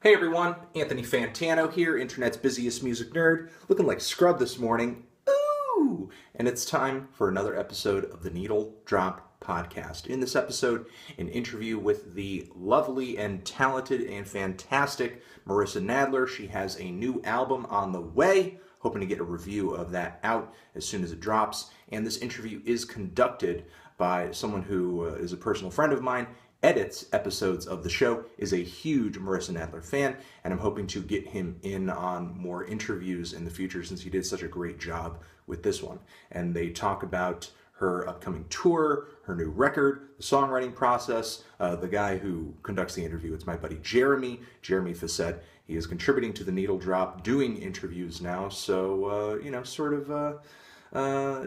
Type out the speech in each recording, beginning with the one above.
Hey everyone, Anthony Fantano here, internet's busiest music nerd, looking like scrub this morning. Ooh! And it's time for another episode of the Needle Drop Podcast. In this episode, an interview with the lovely and talented and fantastic Marissa Nadler. She has a new album on the way, hoping to get a review of that out as soon as it drops. And this interview is conducted by someone who is a personal friend of mine, edits episodes of the show, is a huge Marissa Nadler fan, and I'm hoping to get him in on more interviews in the future since he did such a great job with this one. And they talk about her upcoming tour, her new record, the songwriting process. The guy who conducts the interview, it's my buddy Jeremy Fisette. He is contributing to the Needle Drop, doing interviews now, so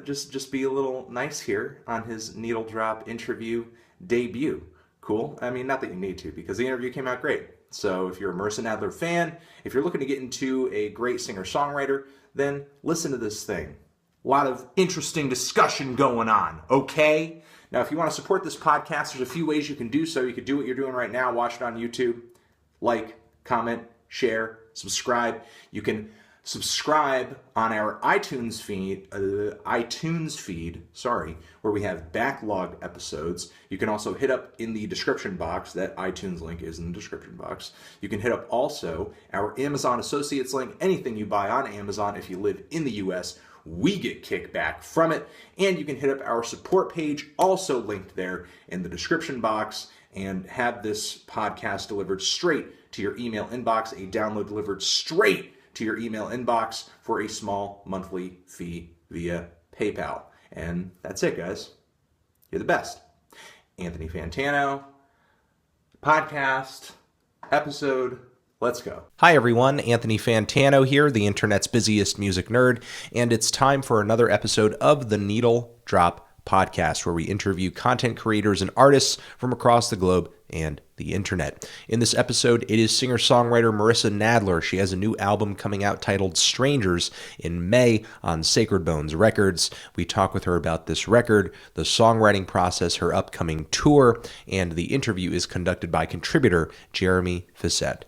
just be a little nice here on his Needle Drop interview debut. Cool. I mean, not that you need to, because the interview came out great. So if you're a Marissa Nadler fan, if you're looking to get into a great singer-songwriter, then listen to this thing. A lot of interesting discussion going on, okay? Now, if you want to support this podcast, there's a few ways you can do so. You could do what you're doing right now, watch it on YouTube, like, comment, share, subscribe. You can subscribe on our iTunes feed, where we have backlog episodes. You can also hit up in the description box, that iTunes link is in the description box. You can hit up also our Amazon Associates link. Anything you buy on Amazon, if you live in the US, we get kickback from it. And you can hit up our support page, also linked there in the description box, and have this podcast delivered straight to your email inbox, a download delivered straight to your email inbox for a small monthly fee via PayPal. And that's it, guys. You're the best. Anthony Fantano, podcast, episode, let's go. Hi everyone, Anthony Fantano here, the internet's busiest music nerd, and it's time for another episode of the Needle Drop Podcast, where we interview content creators and artists from across the globe and the internet. In this episode, it is singer-songwriter Marissa Nadler. She has a new album coming out titled Strangers in May on Sacred Bones Records. We talk with her about this record, the songwriting process, her upcoming tour, and the interview is conducted by contributor Jeremy Fisette.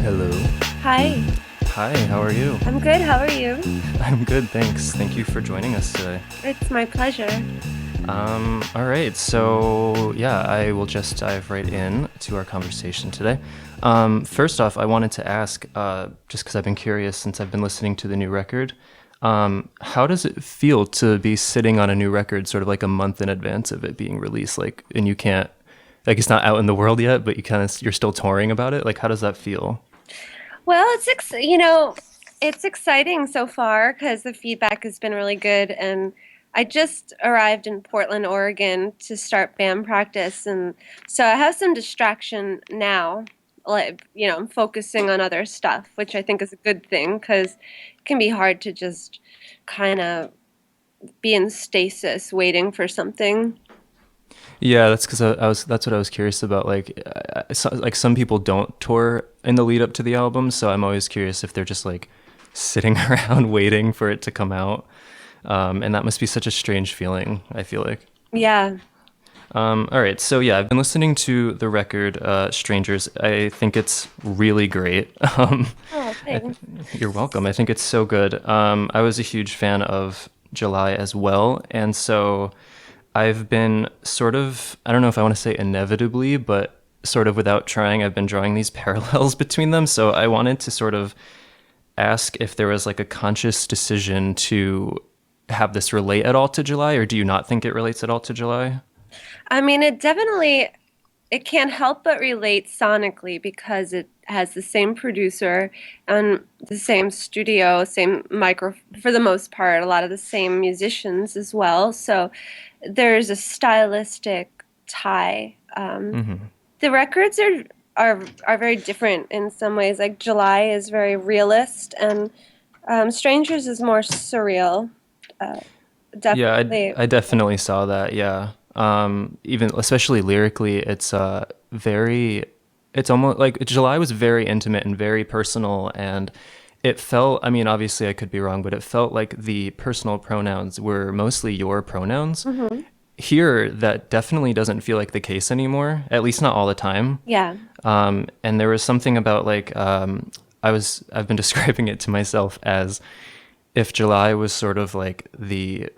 Hello. Hi. Hi, how are you? I'm good. How are you? I'm good, thanks. Thank you for joining us today. It's my pleasure. All right, so yeah, I will just dive right in to our conversation today. First off, I wanted to ask, just because I've been curious since I've been listening to the new record, how does it feel to be sitting on a new record sort of like a month in advance of it being released? And you can't, it's not out in the world yet, but you're still touring about it? How does that feel? Well, it's exciting so far because the feedback has been really good. And I just arrived in Portland, Oregon to start band practice. And so I have some distraction now. I'm focusing on other stuff, which I think is a good thing because it can be hard to just kind of be in stasis waiting for something. Yeah, that's because that's what I was curious about. Some people don't tour in the lead up to the album, so I'm always curious if they're just sitting around waiting for it to come out. And that must be such a strange feeling, I feel like. Yeah. All right, so yeah, I've been listening to the record Strangers. I think it's really great. Thanks. You're welcome. I think it's so good. I was a huge fan of July as well, and so I've been sort of, I don't know if I want to say inevitably, but sort of without trying, I've been drawing these parallels between them. So I wanted to sort of ask if there was a conscious decision to have this relate at all to July, or do you not think it relates at all to July? I mean, it can't help but relate sonically because it has the same producer and the same studio, same micro, for the most part, a lot of the same musicians as well. So there's a stylistic tie. The records are very different in some ways. July is very realist, and Strangers is more surreal. Definitely. Yeah, I definitely saw that. Yeah. Even especially lyrically, it's almost July was very intimate and very personal, and it felt, I mean, obviously I could be wrong, but it felt like the personal pronouns were mostly your pronouns. Mm-hmm. Here, that definitely doesn't feel like the case anymore, at least not all the time. Yeah. And there was something about like, I've been describing it to myself as if July was sort of like the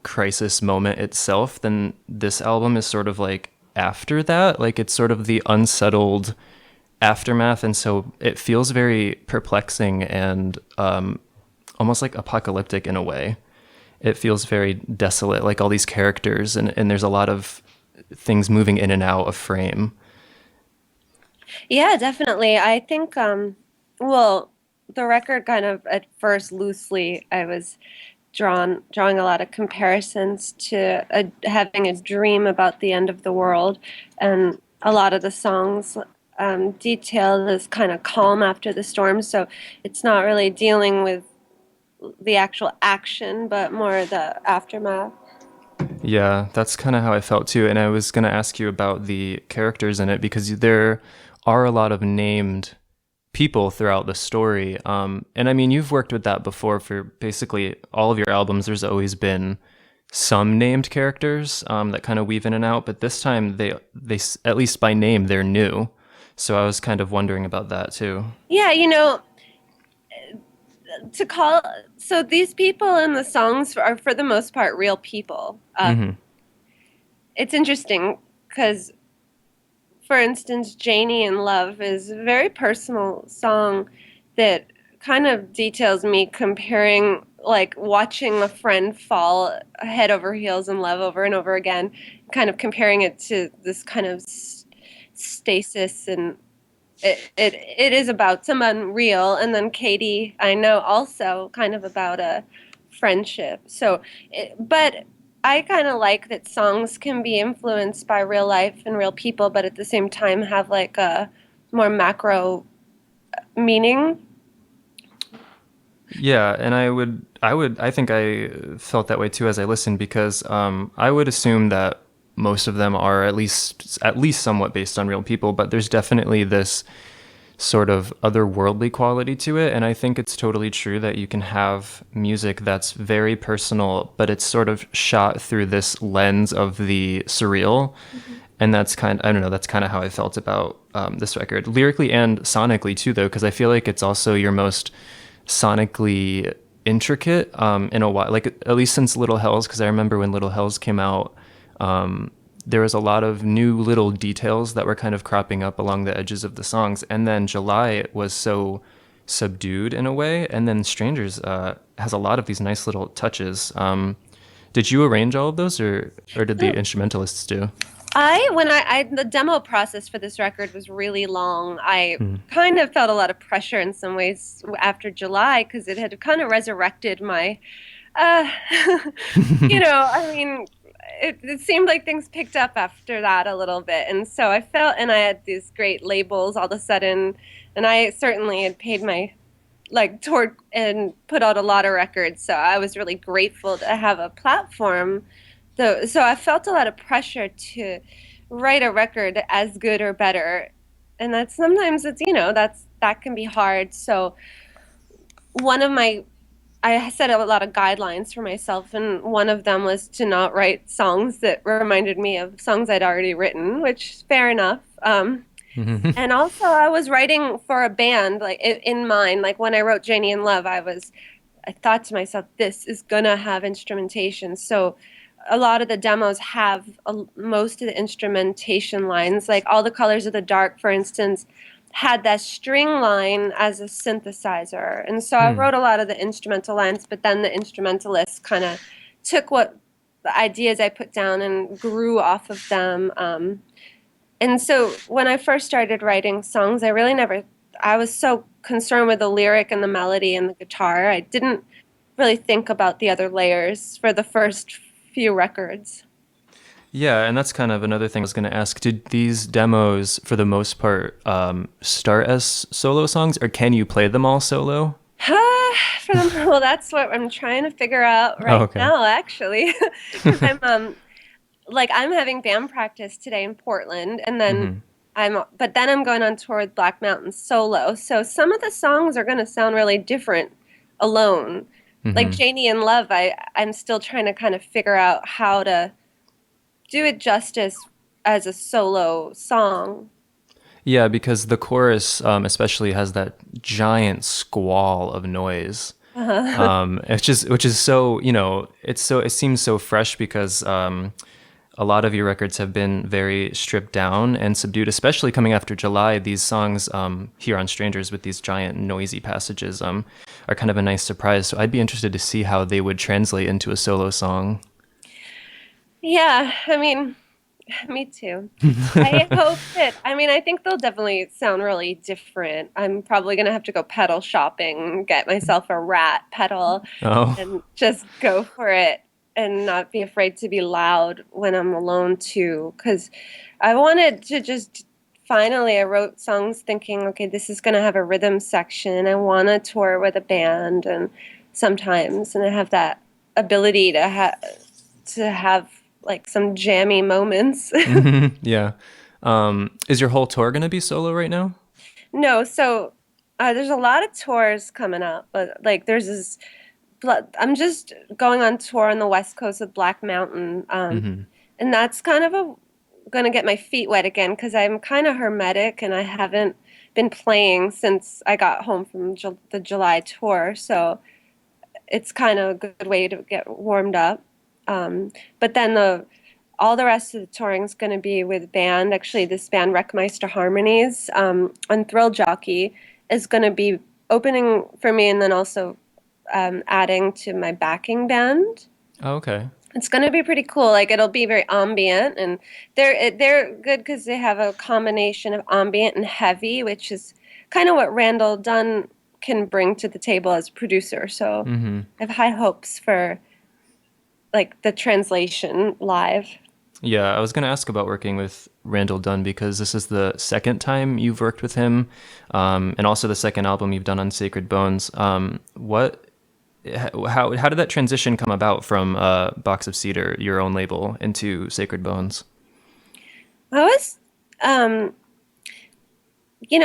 crisis moment itself, then this album is sort of like after that, like it's sort of the unsettled aftermath, and so it feels very perplexing and almost like apocalyptic in a way. It feels very desolate, like all these characters, and there's a lot of things moving in and out of frame. Yeah, definitely. I think, well, the record kind of at first loosely, I was drawing a lot of comparisons to having a dream about the end of the world, and a lot of the songs detail this kind of calm after the storm. So it's not really dealing with the actual action, but more the aftermath. Yeah, that's kind of how I felt too. And I was going to ask you about the characters in it because there are a lot of named people throughout the story. And I mean, you've worked with that before for basically all of your albums. There's always been some named characters that kind of weave in and out, but this time they at least by name they're new. So I was kind of wondering about that too. Yeah, so these people in the songs are for the most part real people. It's interesting because, for instance, Janie in Love is a very personal song that kind of details me comparing, like watching a friend fall head over heels in love over and over again, kind of comparing it to this kind of stasis, and it is about someone real. And then Katie, I know, also kind of about a friendship. So, but I kind of like that songs can be influenced by real life and real people, but at the same time have like a more macro meaning. Yeah, and I think I felt that way too as I listened because I would assume that most of them are at least somewhat based on real people, but there's definitely this sort of otherworldly quality to it, and I think it's totally true that you can have music that's very personal, but it's sort of shot through this lens of the surreal. And that's kind of how I felt about this record, lyrically and sonically too, though, because I feel like it's also your most sonically intricate in a while, like at least since Little Hells, because I remember when Little Hells came out, there was a lot of new little details that were kind of cropping up along the edges of the songs. And then July was so subdued in a way. And then Strangers has a lot of these nice little touches. Did you arrange all of those or did the instrumentalists do? The demo process for this record was really long. I kind of felt a lot of pressure in some ways after July because it had kind of resurrected my, I mean, it seemed like things picked up after that a little bit. And so I felt, and I had these great labels all of a sudden, and I certainly had paid my, toward and put out a lot of records. So I was really grateful to have a platform. So I felt a lot of pressure to write a record as good or better. And that sometimes that can be hard. So I set a lot of guidelines for myself, and one of them was to not write songs that reminded me of songs I'd already written, which is fair enough. And also I was writing for a band, in mind. Like when I wrote Janie in Love, I thought to myself, this is gonna have instrumentation. So a lot of the demos have most of the instrumentation lines, like All the Colors of the Dark, for instance, had that string line as a synthesizer. And so I wrote a lot of the instrumental lines, but then the instrumentalists kind of took what the ideas I put down and grew off of them. And so when I first started writing songs, I was so concerned with the lyric and the melody and the guitar. I didn't really think about the other layers for the first few records. Yeah, and that's kind of another thing I was going to ask. Did these demos, for the most part, start as solo songs, or can you play them all solo? Well, that's what I'm trying to figure out now, actually. I'm having band practice today in Portland, and then but then I'm going on tour with Black Mountain solo. So some of the songs are going to sound really different alone. Like Mm-hmm. Janie in Love, I'm still trying to kind of figure out how to do it justice as a solo song. Yeah, because the chorus, especially, has that giant squall of noise. It's just, which is so, it seems so fresh because a lot of your records have been very stripped down and subdued, especially coming after July. These songs here on Strangers with these giant noisy passages are kind of a nice surprise. So I'd be interested to see how they would translate into a solo song. Yeah, I mean, me too. I think they'll definitely sound really different. I'm probably going to have to go pedal shopping, get myself a rat pedal, Oh, and just go for it and not be afraid to be loud when I'm alone too. Because I wanted to just finally, I wrote songs thinking, okay, this is going to have a rhythm section. I want to tour with a band, and sometimes, and I have that ability to have like some jammy moments. yeah. Is your whole tour going to be solo right now? No, so there's a lot of tours coming up, but like there's this. I'm just going on tour on the West Coast with Black Mountain, Hmm. and that's kind of going to get my feet wet again because I'm kind of hermetic and I haven't been playing since I got home from the July tour. So it's kind of a good way to get warmed up. But then all the rest of the touring is going to be with band. Actually, this band Wreckmeister Harmonies on Thrill Jockey is going to be opening for me, and then also adding to my backing band. Oh, okay. It's going to be pretty cool. Like it'll be very ambient, and they're good because they have a combination of ambient and heavy, which is kind of what Randall Dunn can bring to the table as a producer. So Hmm. I have high hopes for like the translation live. Yeah, I was going to ask about working with Randall Dunn because this is the second time you've worked with him, and also the second album you've done on Sacred Bones. How did that transition come about from Box of Cedar, your own label, into Sacred Bones? I was, um,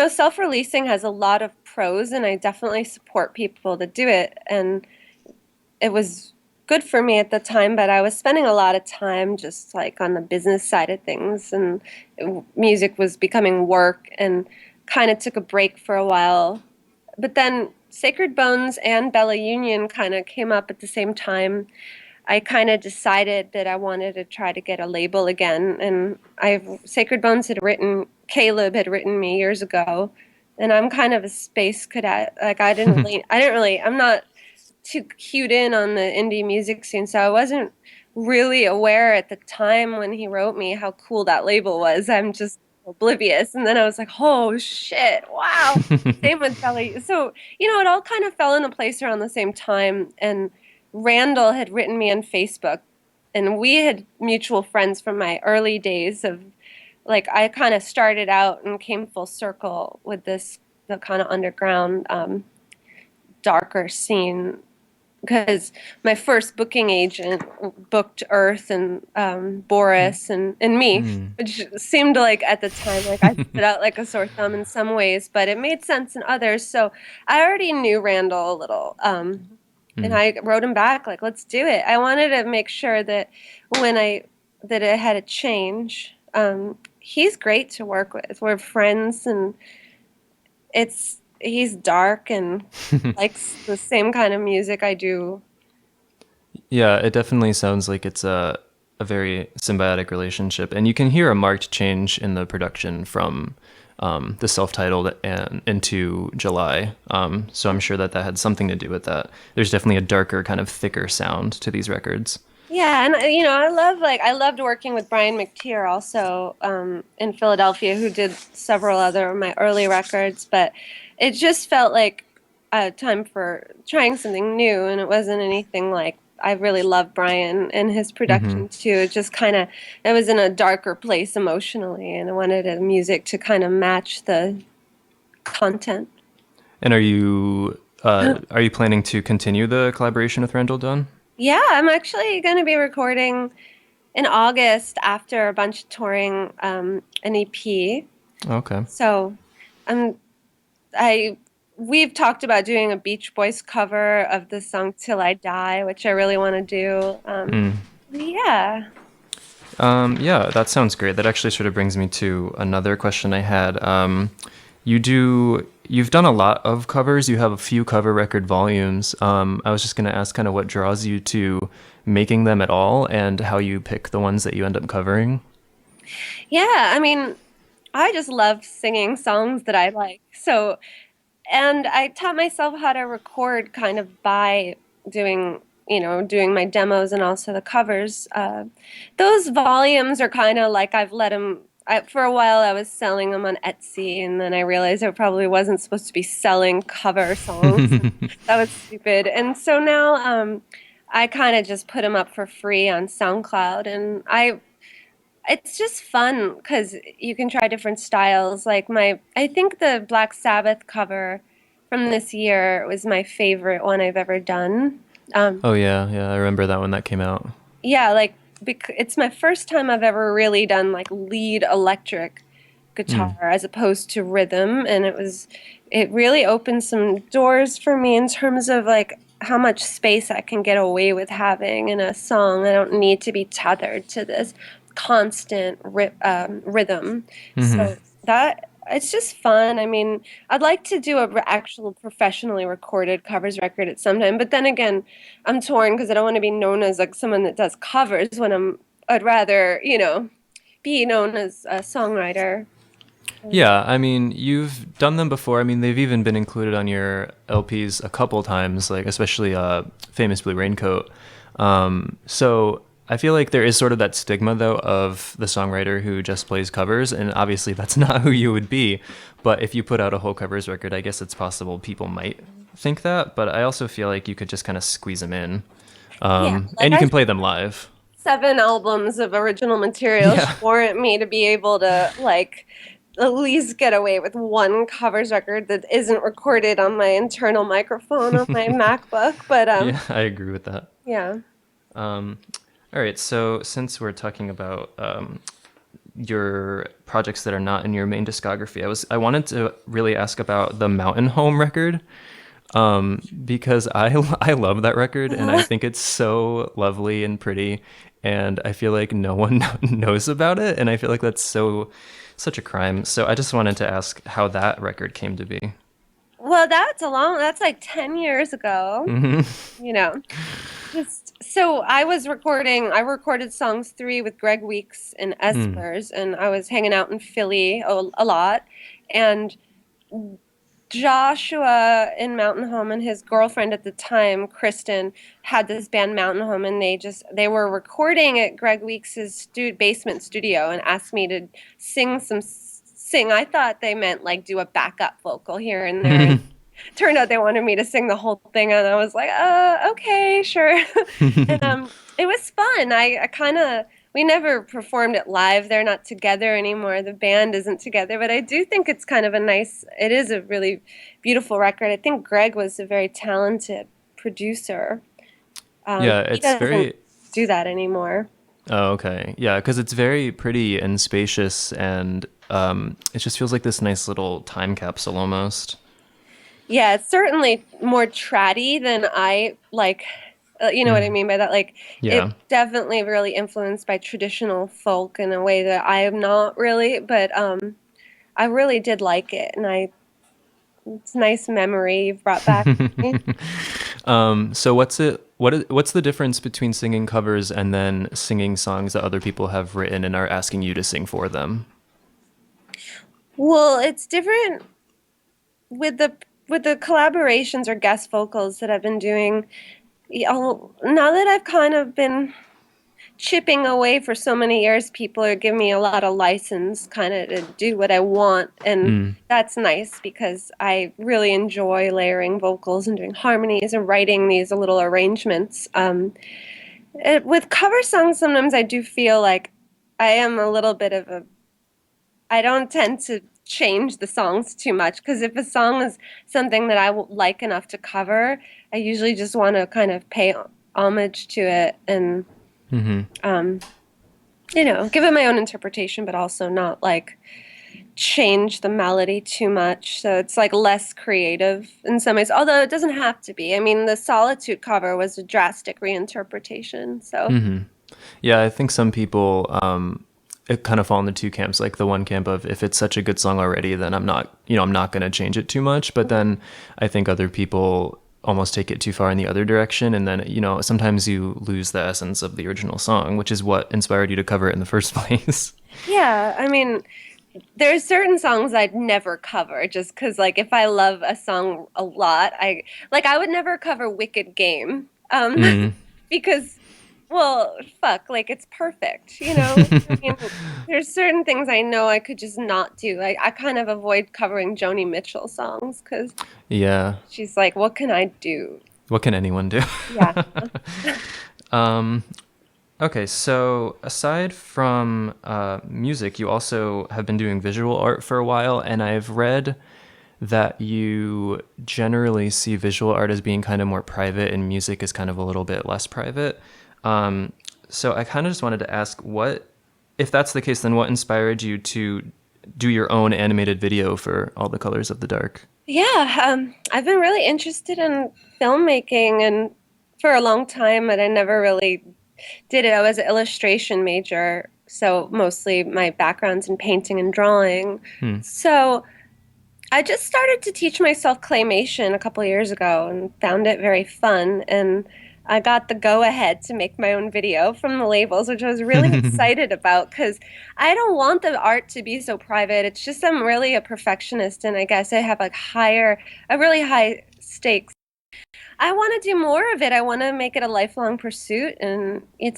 self-releasing has a lot of pros, and I definitely support people to do it. And it was good for me at the time, but I was spending a lot of time just like on the business side of things, and music was becoming work, and kind of took a break for a while. But then Sacred Bones and Bella Union kind of came up at the same time. I kind of decided that I wanted to try to get a label again, and Sacred Bones Caleb had written me years ago, and I'm kind of a space cadet. Like I'm not too cued in on the indie music scene, so I wasn't really aware at the time when he wrote me how cool that label was. I'm just oblivious, and then I was like, oh shit, wow. Same with Belly. So it all kind of fell into place around the same time, and Randall had written me on Facebook, and we had mutual friends from my early days of like I kind of started out and came full circle with the kind of underground darker scene because my first booking agent booked Earth and Boris and me, Mm. which seemed like at the time like I stood out like a sore thumb in some ways, but it made sense in others. So I already knew Randall a little, and Mm. I wrote him back like, "Let's do it." I wanted to make sure that that it had a change. He's great to work with. We're friends, and he's dark and likes the same kind of music I do. Yeah, it definitely sounds like it's a very symbiotic relationship, and you can hear a marked change in the production from the self-titled and into July. So I'm sure that had something to do with that. There's definitely a darker, kind of thicker sound to these records. Yeah, and I loved working with Brian McTeer also in Philadelphia, who did several other of my early records. But it just felt like a time for trying something new, and it wasn't anything like I really love Brian and his Hmm. production too. It just kind of it was in a darker place emotionally, and I wanted the music to kind of match the content. And are you planning to continue the collaboration with Randall Dunn? Yeah, I'm actually going to be recording in August after a bunch of touring an EP. Okay. So we've talked about doing a Beach Boys cover of the song Till I Die, which I really want to do. Yeah. Yeah, that sounds great. That actually sort of brings me to another question I had. You've done a lot of covers. You have a few cover record volumes. I was just going to ask kind of what draws you to making them at all and how you pick the ones that you end up covering. Yeah, I mean, I just love singing songs that I like. So, and I taught myself how to record kind of by doing, doing my demos and also the covers. Those volumes are kind of like I've let them. For a while, I was selling them on Etsy, and then I realized I probably wasn't supposed to be selling cover songs. That was stupid. And so now, I kind of just put them up for free on SoundCloud, and it's just fun because you can try different styles. I think the Black Sabbath cover from this year was my favorite one I've ever done. Oh yeah, yeah, I remember that when that came out. Yeah, it's my first time I've ever really done like lead electric guitar as opposed to rhythm, and it really opened some doors for me in terms of like how much space I can get away with having in a song. I don't need to be tethered to this constant rhythm. So that it's just fun. I mean, I'd like to do a actual professionally recorded covers record at some time, but then again, I'm torn because I don't want to be known as like someone that does covers I'd rather, be known as a songwriter. Yeah, I mean, you've done them before. I mean, they've even been included on your LPs a couple times, like especially Famous Blue Raincoat. So I feel like there is sort of that stigma, though, of the songwriter who just plays covers, and obviously that's not who you would be. But if you put out a whole covers record, I guess it's possible people might think that, but I also feel like you could just kind of squeeze them in. Yeah, And you can play them live. 7 albums of original material should warrant me to be able to like at least get away with one covers record that isn't recorded on my internal microphone on my MacBook. But Yeah, I agree with that. yeah. All right, so since we're talking about your projects that are not in your main discography, I wanted to really ask about the Mountain Home record, because I love that record and I think it's so lovely and pretty, and I feel like no one knows about it, and I feel like that's such a crime. So I just wanted to ask how that record came to be. Well, that's like 10 years ago. You know. So I recorded songs 3 with Greg Weeks and Espers, and I was hanging out in Philly a lot. And Joshua in Mountain Home and his girlfriend at the time, Kristen, had this band Mountain Home, and they were recording at Greg Weeks's basement studio and asked me to sing. I thought they meant like do a backup vocal here and there. Turned out they wanted me to sing the whole thing, and I was like, okay, sure. And it was fun. We never performed it live. They're not together anymore. The band isn't together, but I do think it's kind of it is a really beautiful record. I think Greg was a very talented producer. Yeah, it's he doesn't very do that anymore. Oh, okay. Yeah, because it's very pretty and spacious, and it just feels like this nice little time capsule almost. Yeah, it's certainly more tratty than I like. You know what I mean by that? Like, Yeah. it's definitely really influenced by traditional folk in a way that I am not really. But I really did like it, and it's a nice memory you've brought back to me. So what's the difference between singing covers and then singing songs that other people have written and are asking you to sing for them? Well, it's different with the collaborations or guest vocals that I've been doing. Now that I've kind of been chipping away for so many years, people are giving me a lot of license kind of to do what I want, and that's nice because I really enjoy layering vocals and doing harmonies and writing these little arrangements. With cover songs, sometimes I do feel like I am a little bit of I don't tend to change the songs too much, because if a song is something that I like enough to cover, I usually just want to kind of pay homage to it and give it my own interpretation, but also not like change the melody too much. So it's like less creative in some ways, although it doesn't have to be. I mean, the Solitude cover was a drastic reinterpretation. So Yeah, I think some people it kind of fall into two camps. Like the one camp of if it's such a good song already, then I'm not going to change it too much. But then I think other people almost take it too far in the other direction, and then sometimes you lose the essence of the original song, which is what inspired you to cover it in the first place. yeah, I mean, there's certain songs I'd never cover just because, like, if I love a song a lot, I would never cover Wicked Game, because, well, fuck, like, it's perfect, you know? I mean, there's certain things I know I could just not do. I kind of avoid covering Joni Mitchell songs because Yeah. she's like, what can I do? What can anyone do? Yeah. Okay, so aside from music, you also have been doing visual art for a while, and I've read that you generally see visual art as being kind of more private and music is kind of a little bit less private. So I kind of just wanted to ask, if that's the case, then what inspired you to do your own animated video for All the Colors of the Dark? Yeah, I've been really interested in filmmaking and for a long time, but I never really did it. I was an illustration major, so mostly my background's in painting and drawing. So I just started to teach myself claymation a couple years ago and found it very fun. And I got the go-ahead to make my own video from the labels, which I was really excited about because I don't want the art to be so private. It's just I'm really a perfectionist, and I guess I have like really high stakes. I want to do more of it. I want to make it a lifelong pursuit, and you're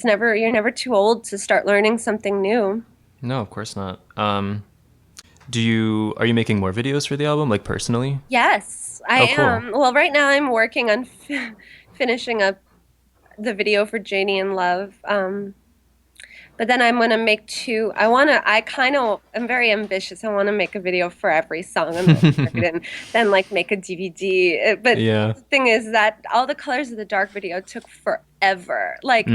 never too old to start learning something new. No, of course not. Are you making more videos for the album, like personally? Yes, I cool. am. Well, right now I'm working on finishing up the video for Janie in Love. But then I'm going to make two. I'm very ambitious. I want to make a video for every song on the record and then like make a DVD. But Yeah. the thing is that All the Colors of the Dark video took forever. Like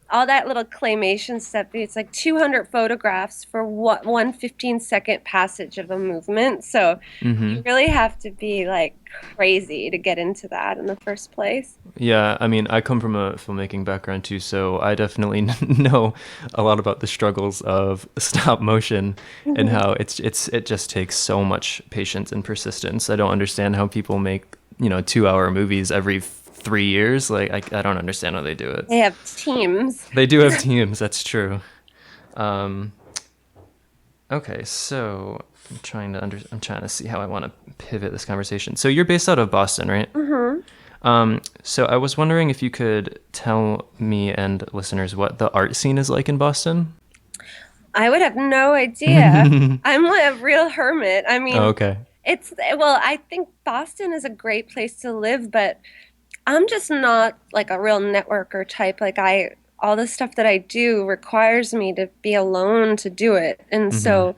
all that little claymation stuff, it's like 200 photographs for one 15-second passage of a movement. So you really have to be like crazy to get into that in the first place. Yeah, I mean, I come from a filmmaking background too, so I definitely know a lot about the struggles of stop motion and how it just takes so much patience and persistence. I don't understand how people make 2-hour movies every 3 years. Like I don't understand how they do it. They have teams. They do have teams. That's true. Okay, so I'm trying to see how I want to pivot this conversation. So you're based out of Boston, right? So I was wondering if you could tell me and listeners what the art scene is like in Boston. I would have no idea. I'm a real hermit. I mean, okay. I think Boston is a great place to live, but I'm just not like a real networker type. Like all the stuff that I do requires me to be alone to do it. And so,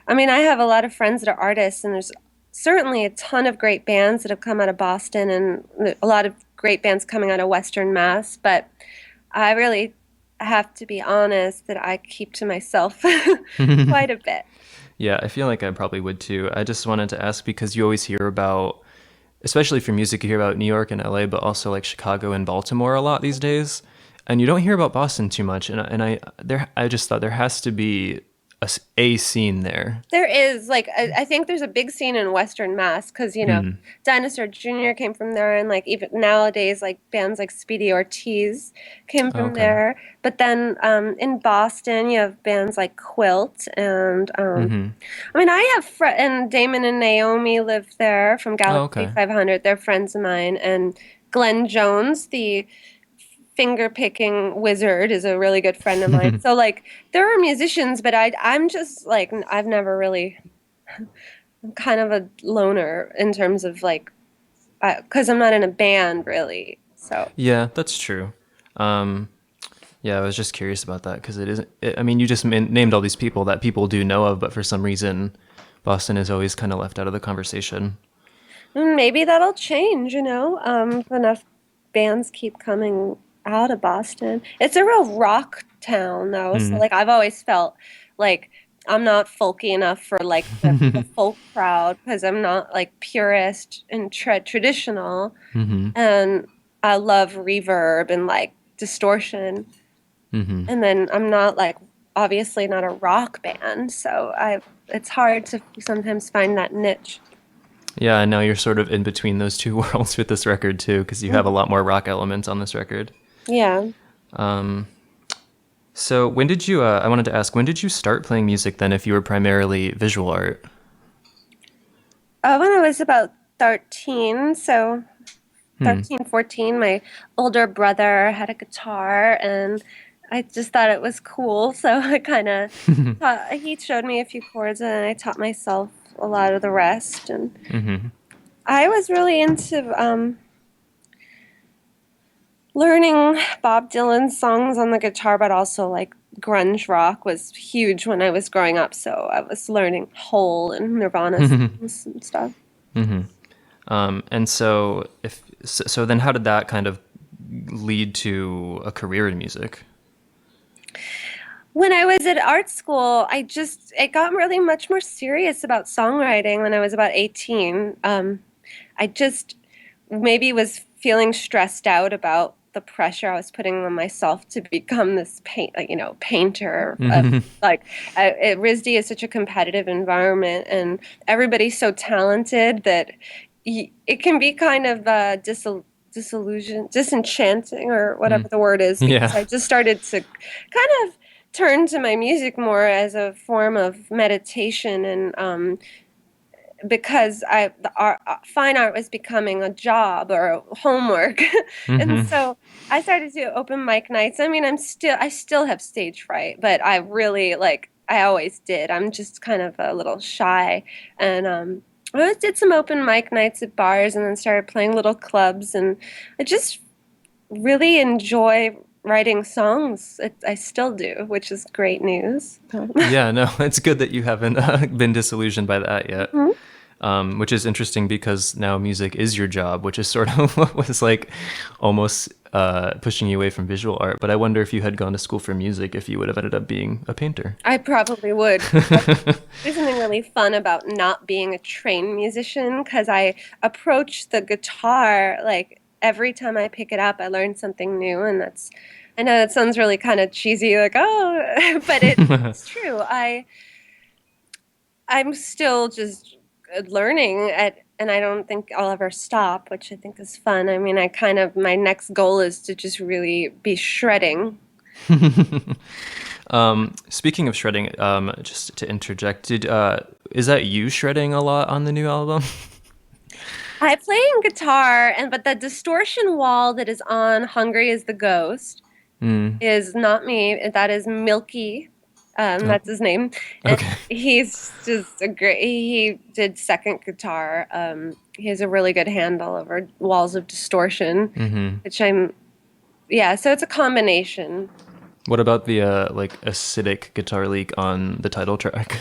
I mean, I have a lot of friends that are artists, and there's certainly a ton of great bands that have come out of Boston and a lot of great bands coming out of Western Mass. But I really have to be honest that I keep to myself quite a bit. Yeah, I feel like I probably would too. I just wanted to ask because you always hear about, especially for music, you hear about New York and LA, but also like Chicago and Baltimore a lot these days. And you don't hear about Boston too much. And I just thought there has to be a scene there. There is, like, I think there's a big scene in Western Mass because, Dinosaur Jr. came from there, and like even nowadays, like bands like Speedy Ortiz came from there. But then in Boston, you have bands like Quilt, and I mean, I have and Damon and Naomi live there from Galaxy 500. They're friends of mine, and Glenn Jones, the finger-picking wizard, is a really good friend of mine. So like there are musicians, but I'm just like I've never really I'm kind of a loner in terms of like because I'm not in a band really. So yeah, that's true. Yeah, I was just curious about that because I mean, you just named all these people that people do know of, but for some reason Boston is always kind of left out of the conversation. Maybe that'll change, if enough bands keep coming out of Boston. It's a real rock town though. So like I've always felt like I'm not folky enough for like the folk crowd because I'm not like purist and traditional. Mm-hmm. And I love reverb and like distortion. Mm-hmm. And then I'm not like obviously not a rock band, so it's hard to sometimes find that niche. Yeah, and now you're sort of in between those two worlds with this record too, because you have a lot more rock elements on this record. Yeah. So when did you, I wanted to ask, when did you start playing music then if you were primarily visual art? When I was about 13, so 13, 14, my older brother had a guitar and I just thought it was cool. So I kind of thought, he showed me a few chords and I taught myself a lot of the rest. And I was really into learning Bob Dylan's songs on the guitar, but also like grunge rock was huge when I was growing up. So I was learning Hole and Nirvana songs and stuff. And so so then how did that kind of lead to a career in music? When I was at art school, it got really much more serious about songwriting when I was about 18. I just maybe was feeling stressed out about the pressure I was putting on myself to become this painter. RISD is such a competitive environment, and everybody's so talented that it can be kind of disenchanting, or whatever the word is. Because I just started to kind of turn to my music more as a form of meditation, and because fine art was becoming a job or homework. And so I started to open mic nights. I mean, I still have stage fright, but I really I always did. I'm just kind of a little shy. And I did some open mic nights at bars and then started playing little clubs. And I just really enjoy writing songs. I still do, which is great news. Yeah, no, it's good that you haven't been disillusioned by that yet. Which is interesting because now music is your job, which is sort of what was like almost pushing you away from visual art. But I wonder if you had gone to school for music, if you would have ended up being a painter. I probably would. There's something really fun about not being a trained musician, because I approach the guitar like every time I pick it up, I learn something new, and I know that sounds really kind of cheesy, like, oh, but it's true. I'm still just learning and I don't think I'll ever stop, which I think is fun. I mean, my next goal is to just really be shredding. Speaking of shredding, just to interject, is that you shredding a lot on the new album? I play guitar, but the distortion wall that is on "Hungry is the Ghost" is not me. That is Milky. That's his name. And he's just he did second guitar. He has a really good handle over walls of distortion, which so it's a combination. What about the acidic guitar leak on the title track?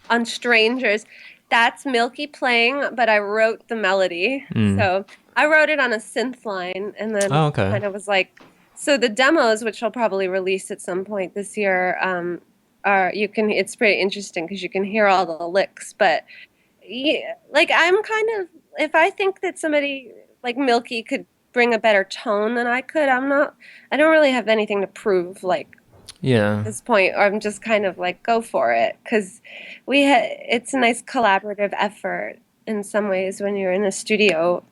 On Strangers, that's Milky playing, but I wrote the melody. So I wrote it on a synth line, and then kind of was like, so the demos, which I'll probably release at some point this year, it's pretty interesting because you can hear all the licks. But I'm kind of, if I think that somebody like Milky could bring a better tone than I could, I don't really have anything to prove at this point, or I'm just kind of like, go for it, because it's a nice collaborative effort in some ways when you're in a studio.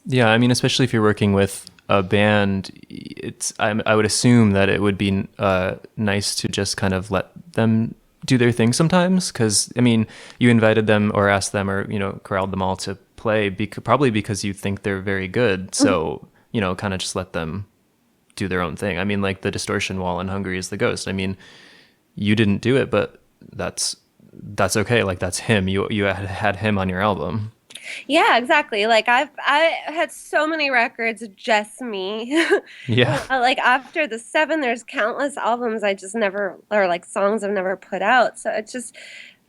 Yeah, I mean, especially if you're working with a band, I would assume that it would be nice to just kind of let them do their thing sometimes, because I mean, you invited them or asked them or corralled them all to play probably because you think they're very good. So kind of just let them do their own thing. I mean, like the distortion wall in "Hungry is the Ghost." I mean, you didn't do it, but that's okay. Like that's him. You had him on your album. Yeah, exactly. Like I had so many records of just me. Yeah. Like after the 7, there's countless albums I just never, or like songs I've never put out. So it's just,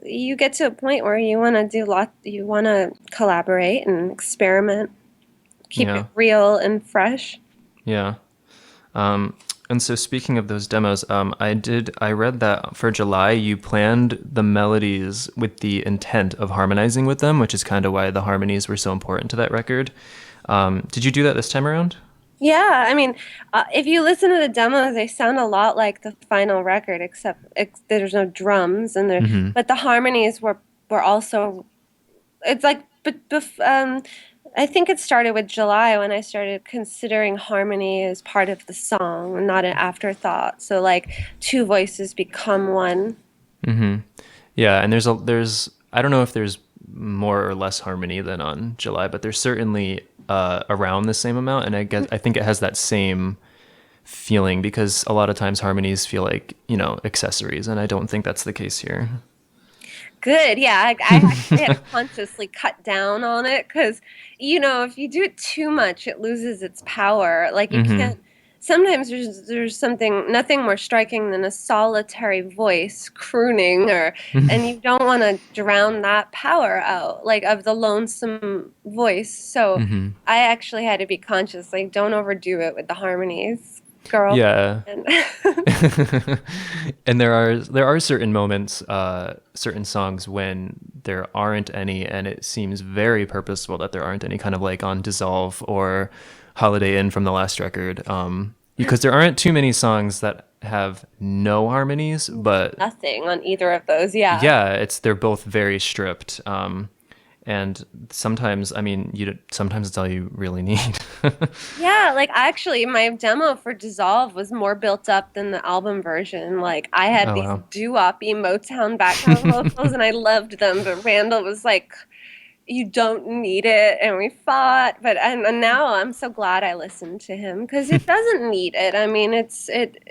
you get to a point where you want to collaborate and experiment, keep it real and fresh. Yeah. And so speaking of those demos, I read that for July you planned the melodies with the intent of harmonizing with them, which is kind of why the harmonies were so important to that record. Did you do that this time around? Yeah, I mean, if you listen to the demos, they sound a lot like the final record, except there's no drums and there. Mm-hmm. But the harmonies were also. It's like, I think it started with July when I started considering harmony as part of the song and not an afterthought. So like, two voices become one. Mm-hmm. Yeah, and there's I don't know if there's more or less harmony than on July, but there's certainly around the same amount, and I think it has that same feeling because a lot of times harmonies feel like, accessories, and I don't think that's the case here. Good. Yeah, I actually had to consciously cut down on it because, if you do it too much, it loses its power. Like you Mm-hmm. can't. Sometimes there's nothing more striking than a solitary voice crooning, and you don't want to drown that power out, like of the lonesome voice. So Mm-hmm. I actually had to be conscious, like don't overdo it with the harmonies, girl. Yeah. And And there are certain moments, certain songs when there aren't any, and it seems very purposeful that there aren't any, kind of like on Dissolve or Holiday Inn from the last record, because there aren't too many songs that have no harmonies, but nothing on either of those. Yeah. yeah, they're both very stripped, and sometimes, sometimes it's all you really need. Yeah, like actually my demo for Dissolve was more built up than the album version. Like I had Oh these wow. doo-woppy Motown background vocals and I loved them, but Randall was like, you don't need it, and we fought, but and now I'm so glad I listened to him because it doesn't need it. I mean,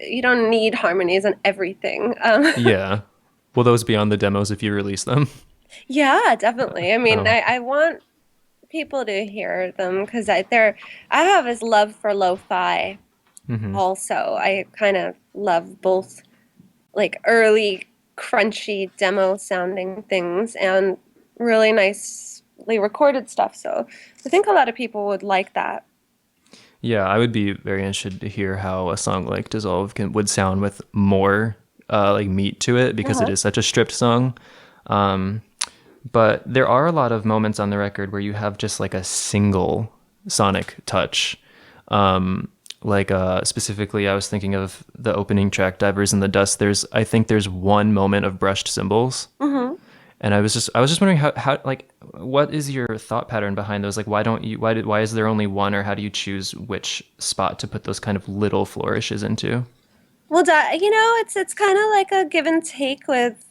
you don't need harmonies on everything. Yeah. Will those be on the demos if you release them? Yeah, definitely. I mean, Oh. I want people to hear them because I have this love for lo-fi. Hmm. Also, I kind of love both like early crunchy demo sounding things and really nicely recorded stuff. So I think a lot of people would like that. Yeah, I would be very interested to hear how a song like Dissolve would sound with more like meat to it because it Uh-huh. is such a stripped song. Um, but there are a lot of moments on the record where you have just like a single sonic touch. Specifically, I was thinking of the opening track, Divers in the Dust. I think there's one moment of brushed cymbals. Hmm. And I was just wondering how like what is your thought pattern behind those? Like why is there only one, or how do you choose which spot to put those kind of little flourishes into? Well, it's kind of like a give and take with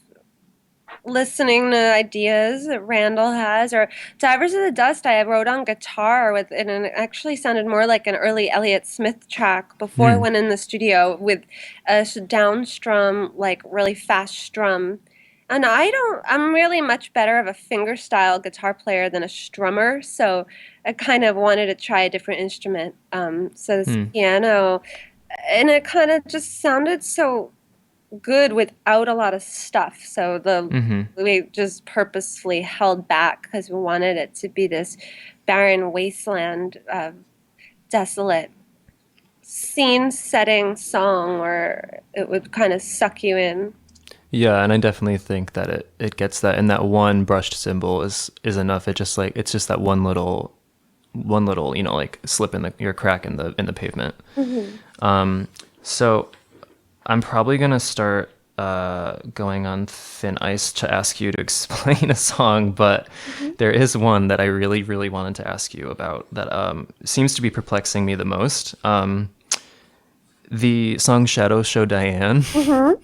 listening to ideas that Randall has, or Divers of the Dust I wrote on guitar and it actually sounded more like an early Elliott Smith track before I Hmm. went in the studio with a down strum, like really fast strum. And I'm really much better of a fingerstyle guitar player than a strummer, so I kind of wanted to try a different instrument. So this Hmm. piano, and it kind of just sounded so good without a lot of stuff. So Hmm. we just purposefully held back because we wanted it to be this barren wasteland, desolate scene setting song where it would kind of suck you in. Yeah, and I definitely think that it gets that, and that one brushed cymbal is enough. It's just that one little like slip in your crack in the pavement. Hmm. So I'm probably gonna start going on thin ice to ask you to explain a song, but there is one that I really, really wanted to ask you about that seems to be perplexing me the most. The song "Shadow Show Diane." Hmm.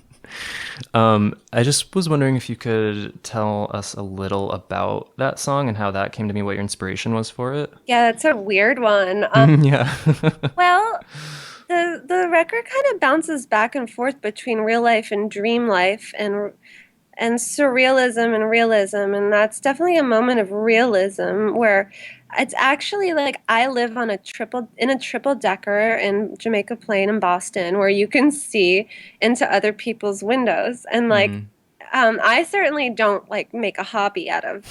I just was wondering if you could tell us a little about that song and how that came to be, what your inspiration was for it. Yeah, that's a weird one. Yeah. Well, the record kind of bounces back and forth between real life and dream life, and surrealism and realism, and that's definitely a moment of realism where it's actually like I live on a triple decker in Jamaica Plain in Boston where you can see into other people's windows, and like Hmm. I certainly don't like make a hobby out of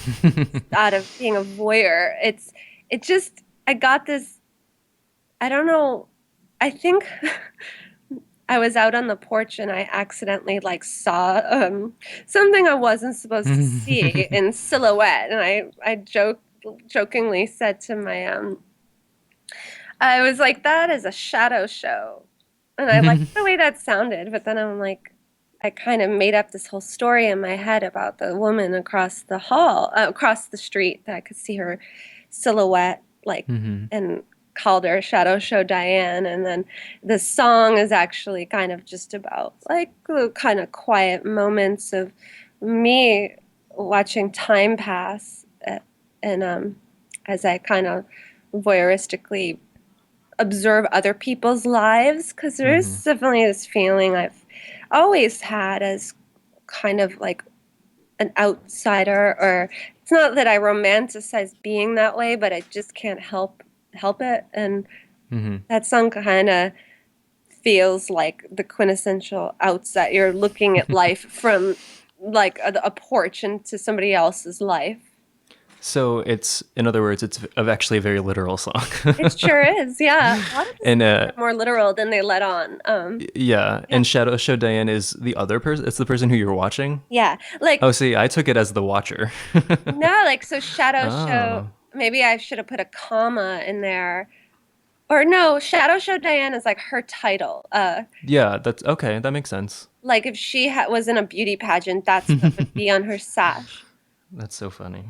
being a voyeur. It just I got this, I don't know, I think I was out on the porch and I accidentally like saw something I wasn't supposed to see in silhouette, and I jokingly said to my I was like, that is a shadow show, and I liked the way that sounded, but then I'm like, I kind of made up this whole story in my head about the woman across the across the street, that I could see her silhouette, like, and called her Shadow Show Diane. And then the song is actually kind of just about like the kind of quiet moments of me watching time pass, and as I kind of voyeuristically observe other people's lives, because there is definitely this feeling I've always had as kind of like an outsider, or it's not that I romanticize being that way, but I just can't help it. And that song kind of feels like the quintessential outside. You're looking at life from like a porch into somebody else's life. So it's, in other words, it's actually a very literal song. It sure is, yeah. A lot of and are more literal than they let on. Yeah, and Shadow Show Diane is the other person. It's the person who you're watching. Yeah, like. Oh, see, I took it as the watcher. No, like, so Shadow Show. Maybe I should have put a comma in there. Or no, Shadow Show Diane is like her title. Yeah, that's okay. That makes sense. Like if she was in a beauty pageant, that's what would be on her sash. That's so funny.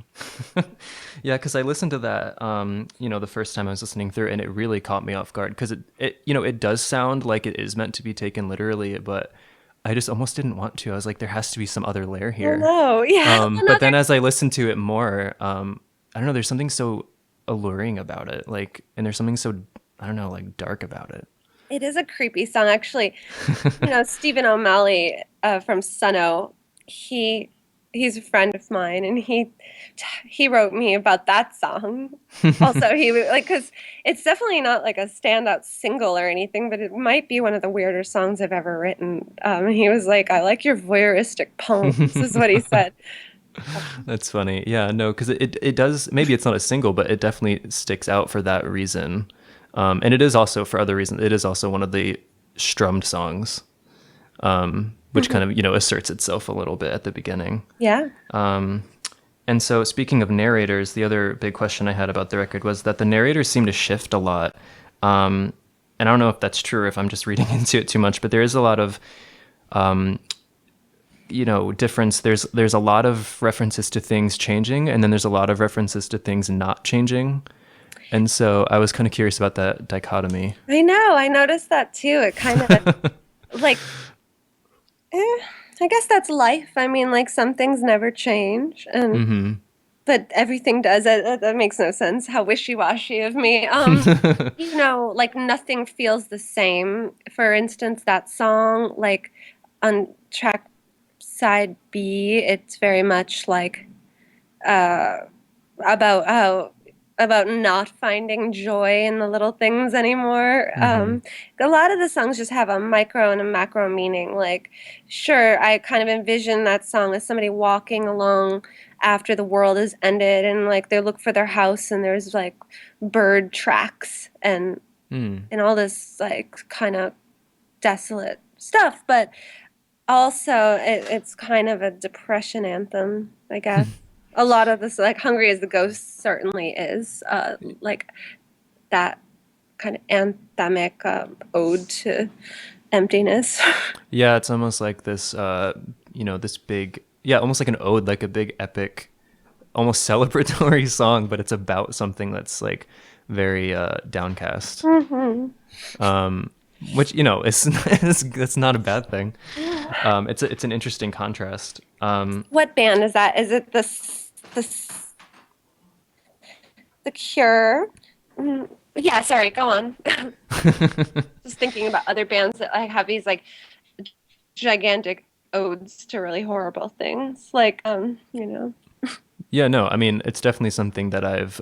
Yeah, because I listened to that, the first time I was listening through, and it really caught me off guard, because it does sound like it is meant to be taken literally, but I just almost didn't want to. I was like, there has to be some other layer here. No, yeah. But then as I listened to it more, I don't know, there's something so alluring about it, like, and there's something so, I don't know, like dark about it. It is a creepy song, actually. Stephen O'Malley from Sunno, he's a friend of mine, and he wrote me about that song. Also, he like, because it's definitely not like a standout single or anything, but it might be one of the weirder songs I've ever written. He was like, I like your voyeuristic poems, is what he said. That's funny. Yeah, no, because it does, maybe it's not a single, but it definitely sticks out for that reason. And it is also for other reasons. It is also one of the strummed songs, which kind of, asserts itself a little bit at the beginning. Yeah. And so speaking of narrators, the other big question I had about the record was that the narrators seem to shift a lot. And I don't know if that's true or if I'm just reading into it too much, but there is a lot of, difference. There's a lot of references to things changing, and then there's a lot of references to things not changing. And so I was kind of curious about that dichotomy. I know. I noticed that too. It kind of like, I guess that's life. I mean, like, some things never change, and but everything does. That makes no sense. How wishy-washy of me. Like nothing feels the same. For instance, that song, like on track side B, it's very much like about not finding joy in the little things anymore. A lot of the songs just have a micro and a macro meaning. Like, sure, I kind of envision that song as somebody walking along after the world has ended, and like they look for their house and there's like bird tracks and all this like kind of desolate stuff. But also it's kind of a depression anthem, I guess. A lot of this, like Hungry as the Ghost certainly is, like that kind of anthemic ode to emptiness. Yeah, it's almost like this, this big, almost like an ode, like a big epic, almost celebratory song, but it's about something that's like very downcast. Which, it's not a bad thing. It's an interesting contrast. What band is that? Is it the Cure? Yeah, sorry, go on. Just thinking about other bands that like have these like gigantic odes to really horrible things, like Yeah, no, I mean, it's definitely something that I've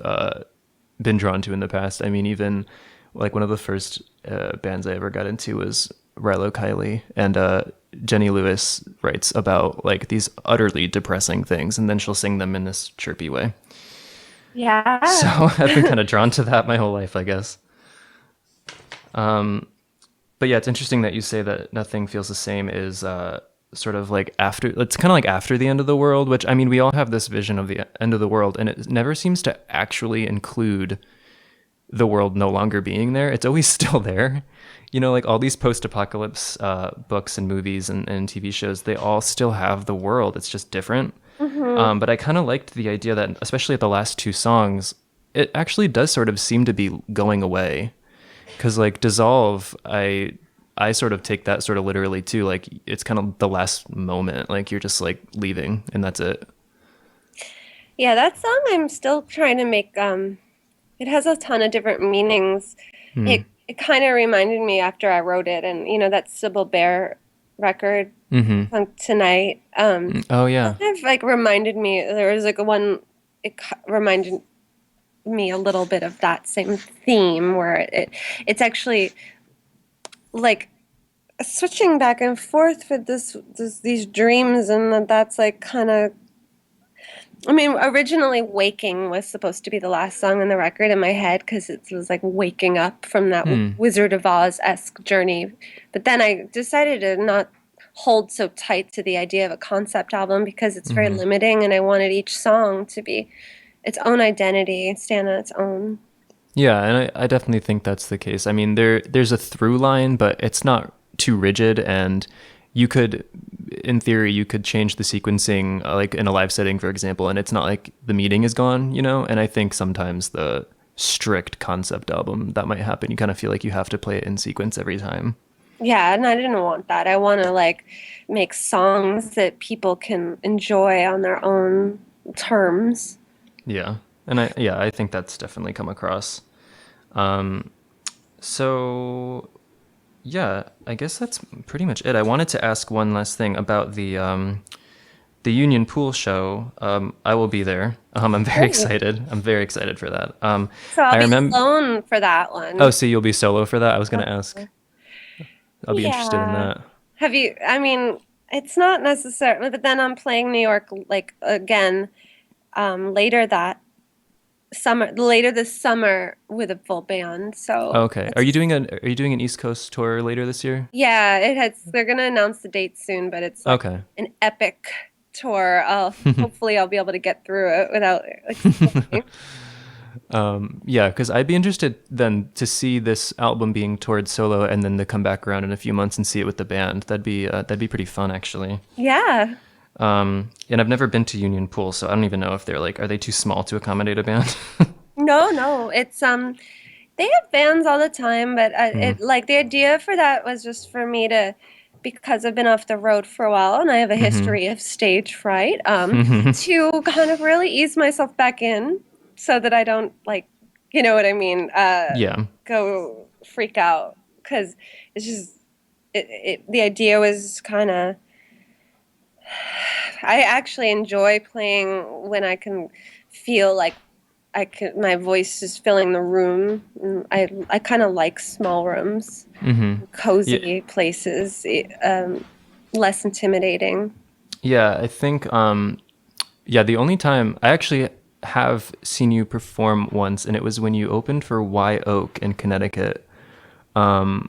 been drawn to in the past. I mean, even like one of the first bands I ever got into was Rilo Kiley, and Jenny Lewis writes about like these utterly depressing things, and then she'll sing them in this chirpy way. Yeah. So I've been kind of drawn to that my whole life, I guess. But yeah, it's interesting that you say that Nothing Feels the Same is sort of like after, it's kind of like after the end of the world, which I mean, we all have this vision of the end of the world, and it never seems to actually include the world no longer being there. It's always still there. You know, like all these post-apocalypse books and movies and TV shows, they all still have the world. It's just different. But I kind of liked the idea that, especially at the last two songs, it actually does sort of seem to be going away. Because like Dissolve, I sort of take that sort of literally too. Like it's kind of the last moment. Like you're just like leaving and that's it. Yeah, that song I'm still trying to make. It has a ton of different meanings. It kind of reminded me after I wrote it, and that Sybil Bear record, song Tonight. Oh yeah. Kind of like reminded me. There was like one. Reminded me a little bit of that same theme where it's actually like switching back and forth for these dreams, and that's like kind of. I mean, originally Waking was supposed to be the last song on the record in my head because it was like waking up from that Wizard of Oz-esque journey. But then I decided to not hold so tight to the idea of a concept album because it's very limiting, and I wanted each song to be its own identity, stand on its own. Yeah, and I definitely think that's the case. I mean, there's a through line, but it's not too rigid, and you could, in theory, you could change the sequencing, like in a live setting, for example, and it's not like the meaning is gone, you know? And I think sometimes the strict concept album, that might happen. You kind of feel like you have to play it in sequence every time. Yeah, and I didn't want that. I want to like make songs that people can enjoy on their own terms. Yeah. And I think that's definitely come across. So yeah, I guess that's pretty much it. I wanted to ask one last thing about the Union Pool show. I will be there. I'm very excited. I'm very excited for that. So I I'll be remember. alone for that one. Oh, so you'll be solo for that? I was going to ask. I'll be interested in Yeah. that. Have you, I mean, it's not necessarily, but then I'm playing New York like again later this summer with a full band. So Okay. Are you doing an East Coast tour later this year? yeah, they're gonna announce the date soon, but it's like Okay. an epic tour. Hopefully I'll be able to get through it without like Yeah, because I'd be interested then to see this album being toured solo and then to come back around in a few months and see it with the band. That'd be pretty fun, actually. Yeah. And I've never been to Union Pool, so I don't even know if they're like, are they too small to accommodate a band? No, it's they have bands all the time, but it like the idea for that was just for me to, because I've been off the road for a while and I have a history of stage fright, to kind of really ease myself back in so that I don't like, you know what I mean, Yeah. go freak out, because it's just the idea was kind of, I actually enjoy playing when I can feel like my voice is filling the room. I kind of like small rooms, cozy places, less intimidating. Yeah, I think the only time I actually have seen you perform once, and it was when you opened for Y Oak in Connecticut,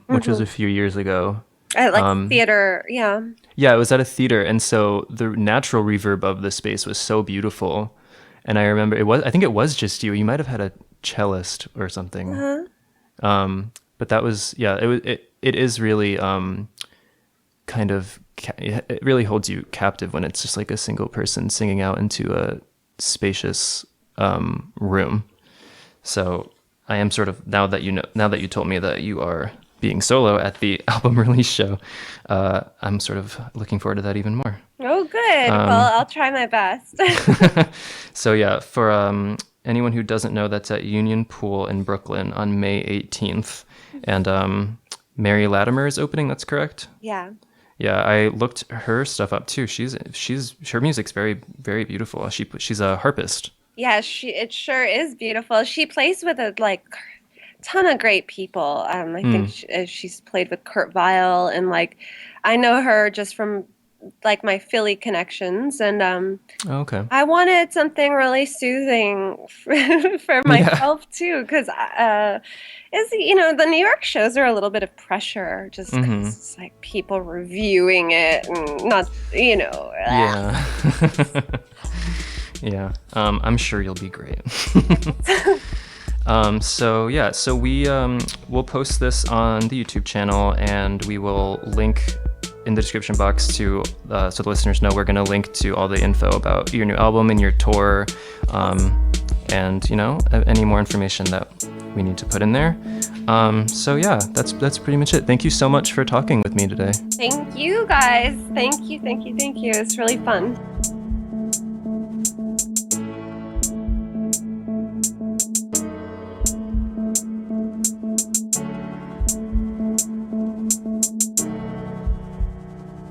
which was a few years ago. I like theater, yeah. Yeah, it was at a theater, and so the natural reverb of the space was so beautiful. And I remember I think it was just you. You might have had a cellist or something. But that was, yeah, it is really kind of, it really holds you captive when it's just like a single person singing out into a spacious room. So I am sort of, now that you told me that you are being solo at the album release show, I'm sort of looking forward to that even more. Oh, good. Well, I'll try my best. So yeah, for anyone who doesn't know, that's at Union Pool in Brooklyn on May 18th. And Mary Latimer is opening, that's correct? Yeah. Yeah, I looked her stuff up too. Her music's very, very beautiful. She's a harpist. Yeah, it sure is beautiful. She plays with a ton of great people. I think she's played with Kurt Weill, and like I know her just from like my Philly connections, and Okay. I wanted something really soothing for myself too, because the New York shows are a little bit of pressure, just because it's like people reviewing it and not, Yeah. Yeah. I'm sure you'll be great. So we'll post this on the YouTube channel, and we will link in the description box to so the listeners know we're going to link to all the info about your new album and your tour, and any more information that we need to put in there. That's pretty much it. Thank you so much for talking with me today. Thank you guys. Thank you. It's really fun.